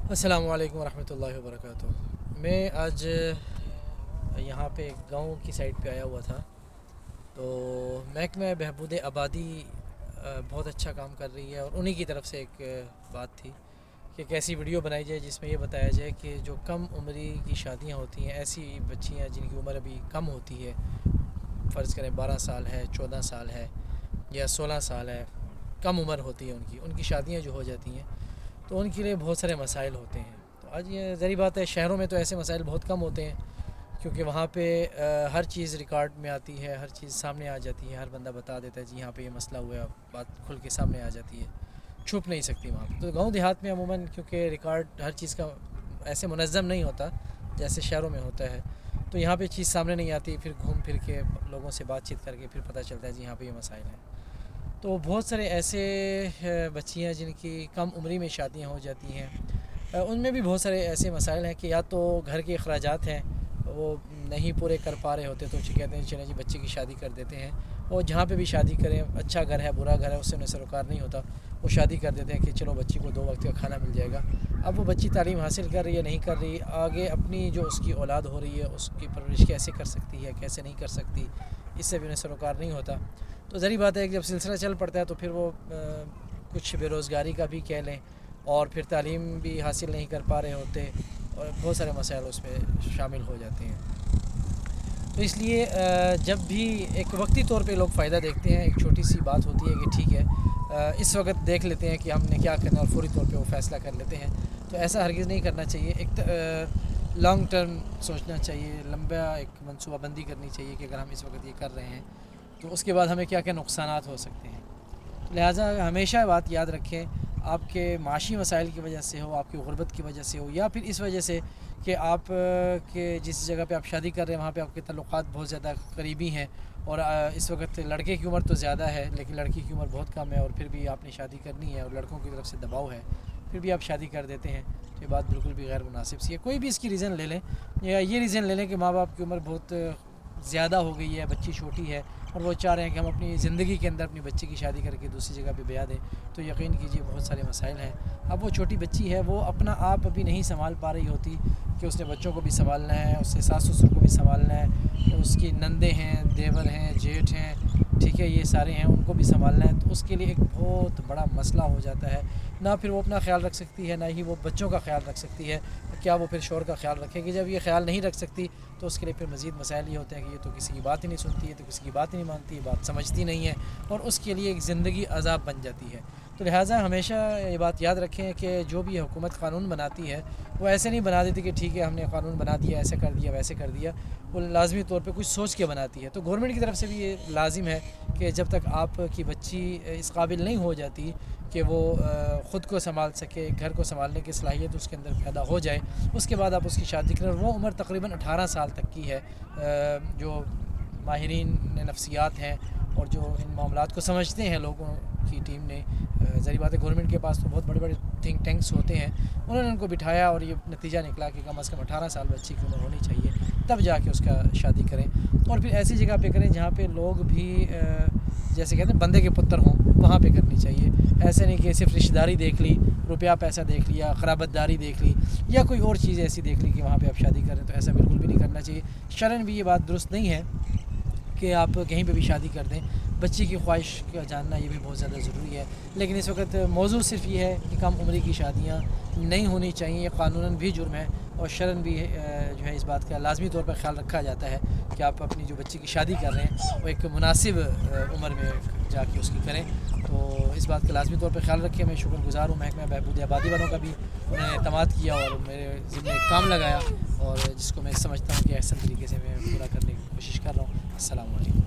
السلام علیکم ورحمۃ اللہ وبرکاتہ۔ میں آج یہاں پہ گاؤں کی سائڈ پہ آیا ہوا تھا، تو محکمہ بہبود آبادی بہت اچھا کام کر رہی ہے، اور انہی کی طرف سے ایک بات تھی کہ ایک ایسی ویڈیو بنائی جائے جس میں یہ بتایا جائے کہ جو کم عمری کی شادیاں ہوتی ہیں، ایسی بچیاں جن کی عمر ابھی کم ہوتی ہے، فرض کریں 12 سال ہے، 14 سال ہے یا 16 سال ہے، کم عمر ہوتی ہے ان کی شادیاں جو ہو جاتی ہیں، تو ان کے لیے بہت سارے مسائل ہوتے ہیں۔ تو آج یہ ظاہری بات ہے، شہروں میں تو ایسے مسائل بہت کم ہوتے ہیں، کیونکہ وہاں پہ ہر چیز ریکارڈ میں آتی ہے، ہر چیز سامنے آ جاتی ہے، ہر بندہ بتا دیتا ہے جی یہاں پہ یہ مسئلہ ہوا ہے، بات کھل کے سامنے آ جاتی ہے، چھپ نہیں سکتی وہاں پہ۔ تو گاؤں دیہات میں عموماً کیونکہ ریکارڈ ہر چیز کا ایسے منظم نہیں ہوتا جیسے شہروں میں ہوتا ہے، تو یہاں پہ چیز سامنے نہیں آتی، پھر گھوم پھر کے لوگوں سے بات چیت کر کے پھر پتہ چلتا ہے جی یہاں پہ یہ مسائل ہیں۔ تو بہت سارے ایسے بچیاں جن کی کم عمری میں شادیاں ہو جاتی ہیں، ان میں بھی بہت سارے ایسے مسائل ہیں کہ یا تو گھر کے اخراجات ہیں وہ نہیں پورے کر پا رہے ہوتے، تو کہتے ہیں چلیں جی بچے کی شادی کر دیتے ہیں، اور جہاں پہ بھی شادی کریں، اچھا گھر ہے برا گھر ہے اس سے انہیں سروکار نہیں ہوتا، وہ شادی کر دیتے ہیں کہ چلو بچی کو 2 وقت کا کھانا مل جائے گا۔ اب وہ بچی تعلیم حاصل کر رہی ہے نہیں کر رہی، آگے اپنی جو اس کی اولاد ہو رہی ہے اس کی پرورش کیسے کر سکتی ہے، کیسے نہیں کر سکتی، اس سے بھی انہیں سروکار نہیں ہوتا۔ تو ظاہری بات ہے کہ جب سلسلہ چل پڑتا ہے تو پھر وہ کچھ بے روزگاری کا بھی کہہ لیں، اور پھر تعلیم بھی حاصل نہیں کر پا رہے ہوتے، اور بہت سارے مسائل اس میں شامل ہو جاتے ہیں۔ تو اس لیے جب بھی ایک وقتی طور پہ لوگ فائدہ دیکھتے ہیں، ایک چھوٹی سی بات ہوتی ہے کہ ٹھیک ہے اس وقت دیکھ لیتے ہیں کہ ہم نے کیا کرنا ہے، اور فوری طور پہ وہ فیصلہ کر لیتے ہیں، تو ایسا ہرگز نہیں کرنا چاہیے۔ ایک لانگ ٹرم سوچنا چاہیے، لمبا ایک منصوبہ بندی کرنی چاہیے کہ اگر ہم اس وقت یہ کر رہے ہیں تو اس کے بعد ہمیں کیا کیا نقصانات ہو سکتے ہیں۔ لہٰذا ہمیشہ بات یاد رکھیں، آپ کے معاشی مسائل کی وجہ سے ہو، آپ کی غربت کی وجہ سے ہو، یا پھر اس وجہ سے کہ آپ کے جس جگہ پہ آپ شادی کر رہے ہیں وہاں پہ آپ کے تعلقات بہت زیادہ قریبی ہیں، اور اس وقت لڑکے کی عمر تو زیادہ ہے لیکن لڑکی کی عمر بہت کم ہے، اور پھر بھی آپ نے شادی کرنی ہے اور لڑکوں کی طرف سے دباؤ ہے، پھر بھی آپ شادی کر دیتے ہیں، تو یہ بات بالکل بھی غیر مناسب سی ہے۔ کوئی بھی اس کی ریزن لے لیں، یا یہ ریزن لے لیں کہ ماں باپ کی عمر بہت زیادہ ہو گئی ہے، بچی چھوٹی ہے، اور وہ چاہ رہے ہیں کہ ہم اپنی زندگی کے اندر اپنی بچی کی شادی کر کے دوسری جگہ پہ بیاہ دیں، تو یقین کیجیے بہت سارے مسائل ہیں۔ اب وہ چھوٹی بچی ہے، وہ اپنا آپ ابھی نہیں سنبھال پا رہی ہوتی کہ اس نے بچوں کو بھی سنبھالنا ہے، اس سے ساس سسر کو بھی سنبھالنا ہے، اس کی نندیں ہیں، دیور ہیں، جیٹھ ہیں، ٹھیک ہے، یہ سارے ہیں، ان کو بھی سنبھالنا ہے، تو اس کے لیے ایک بہت بڑا مسئلہ ہو جاتا ہے۔ نہ پھر وہ اپنا خیال رکھ سکتی ہے، نہ ہی وہ بچوں کا خیال رکھ سکتی ہے، کیا وہ پھر شوہر کا خیال رکھے گی؟ جب یہ خیال نہیں رکھ سکتی تو اس کے لیے پھر مزید مسائل یہ ہوتے ہیں کہ یہ تو کسی کی بات ہی نہیں سنتی ہے، تو کسی کی بات ہی نہیں مانتی ہے، بات سمجھتی نہیں ہے، اور اس کے لیے ایک زندگی عذاب بن جاتی ہے۔ تو لہٰذا ہمیشہ یہ بات یاد رکھیں کہ جو بھی حکومت قانون بناتی ہے وہ ایسے نہیں بنا دیتی کہ ٹھیک ہے ہم نے قانون بنا دیا، ایسے کر دیا ویسے کر دیا، وہ لازمی طور پہ کچھ سوچ کے بناتی ہے۔ تو گورنمنٹ کی طرف سے بھی یہ لازم ہے کہ جب تک آپ کی بچی اس قابل نہیں ہو جاتی کہ وہ خود کو سنبھال سکے، گھر کو سنبھالنے کی صلاحیت اس کے اندر پیدا ہو جائے، اس کے بعد آپ اس کی شادی کریں، اور وہ عمر تقریباً 18 سال تک کی ہے۔ جو ماہرین نفسیات ہیں اور جو ان معاملات کو سمجھتے ہیں لوگوں کی ٹیم نے، ظاہری بات ہے گورنمنٹ کے پاس تو بہت بڑے بڑے تھنک ٹینکس ہوتے ہیں، انہوں نے ان کو بٹھایا اور یہ نتیجہ نکلا کہ کم از کم 18 سال بچی کی عمر ہونی چاہیے، تب جا کے اس کا شادی کریں، اور پھر ایسی جگہ پہ کریں جہاں پہ لوگ بھی جیسے کہتے ہیں بندے کے پتر ہوں، وہاں پہ کرنی چاہیے۔ ایسے نہیں کہ صرف رشتہ داری دیکھ لی، روپیہ پیسہ دیکھ لیا، قرابت داری دیکھ لی، یا کوئی اور چیز ایسی دیکھ لی کہ وہاں پہ آپ شادی کریں، تو ایسا بالکل بھی نہیں کرنا چاہیے۔ شرعاً بھی یہ بات درست نہیں ہے کہ آپ کہیں پہ بھی شادی کر دیں۔ بچی کی خواہش کا جاننا یہ بھی بہت زیادہ ضروری ہے، لیکن اس وقت موضوع صرف یہ ہے کہ کم عمری کی شادیاں نہیں ہونی چاہیے، یہ قانوناً بھی جرم ہے، اور شرعاً بھی جو ہے اس بات کا لازمی طور پر خیال رکھا جاتا ہے کہ آپ اپنی جو بچی کی شادی کر رہے ہیں وہ ایک مناسب عمر میں جا کے اس کی کریں۔ تو اس بات کا لازمی طور پہ خیال رکھیں۔ میں شکر گزار ہوں محکمہ بہبود آبادی والوں کا بھی، انہوں نے اعتماد کیا اور میرے ذمہ ایک کام لگایا، اور جس کو میں سمجھتا ہوں کہ احسن طریقے سے میں پورا کرنے کی کوشش کر رہا ہوں۔ السلام علیکم۔